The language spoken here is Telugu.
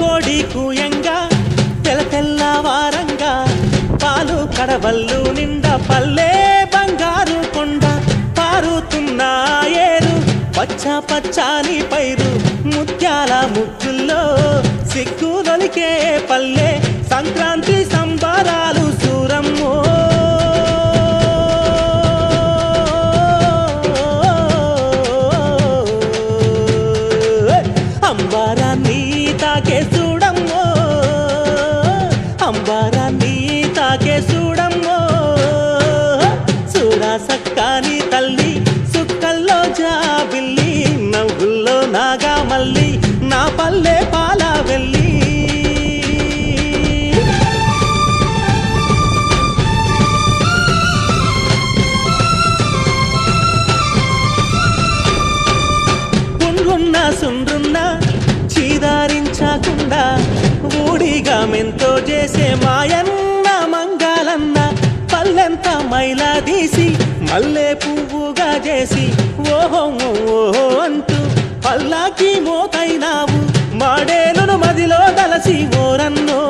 కోడి కూయంగా తెల్లవారంగా పాలు కడవల్లు నిండా పల్లె బంగారు కొండ పారుతున్న ఏరు పచ్చ పచ్చాని పైరు ముత్యాల ముగ్గుల్లో సిగ్గులొలికే పల్లె సంక్రాంతి సంబరాలు సూరమ్మో అంబారాన్ని తాకే చూడమ్మో అంబారాన్ని తాకే చూడమ్మో చూడా సక్కాని తల్లి సుక్కల్లో జాబిల్లి నవ్వుల్లో నాగా మల్లి నా పల్లె పాల వెళ్ళి పుండ్రున్న సుండ్రున్న చీదారించకుండా ఊడిగా మెంతో చేసే మాయన్న మంగాలన్న పల్లెంత మైలా తీసి మల్లె పువ్వుగా చేసి ఓహో ఓహో అంటూ పల్లాకి మోతైనావు మాడేలును మదిలో దలసి ఓరన్నో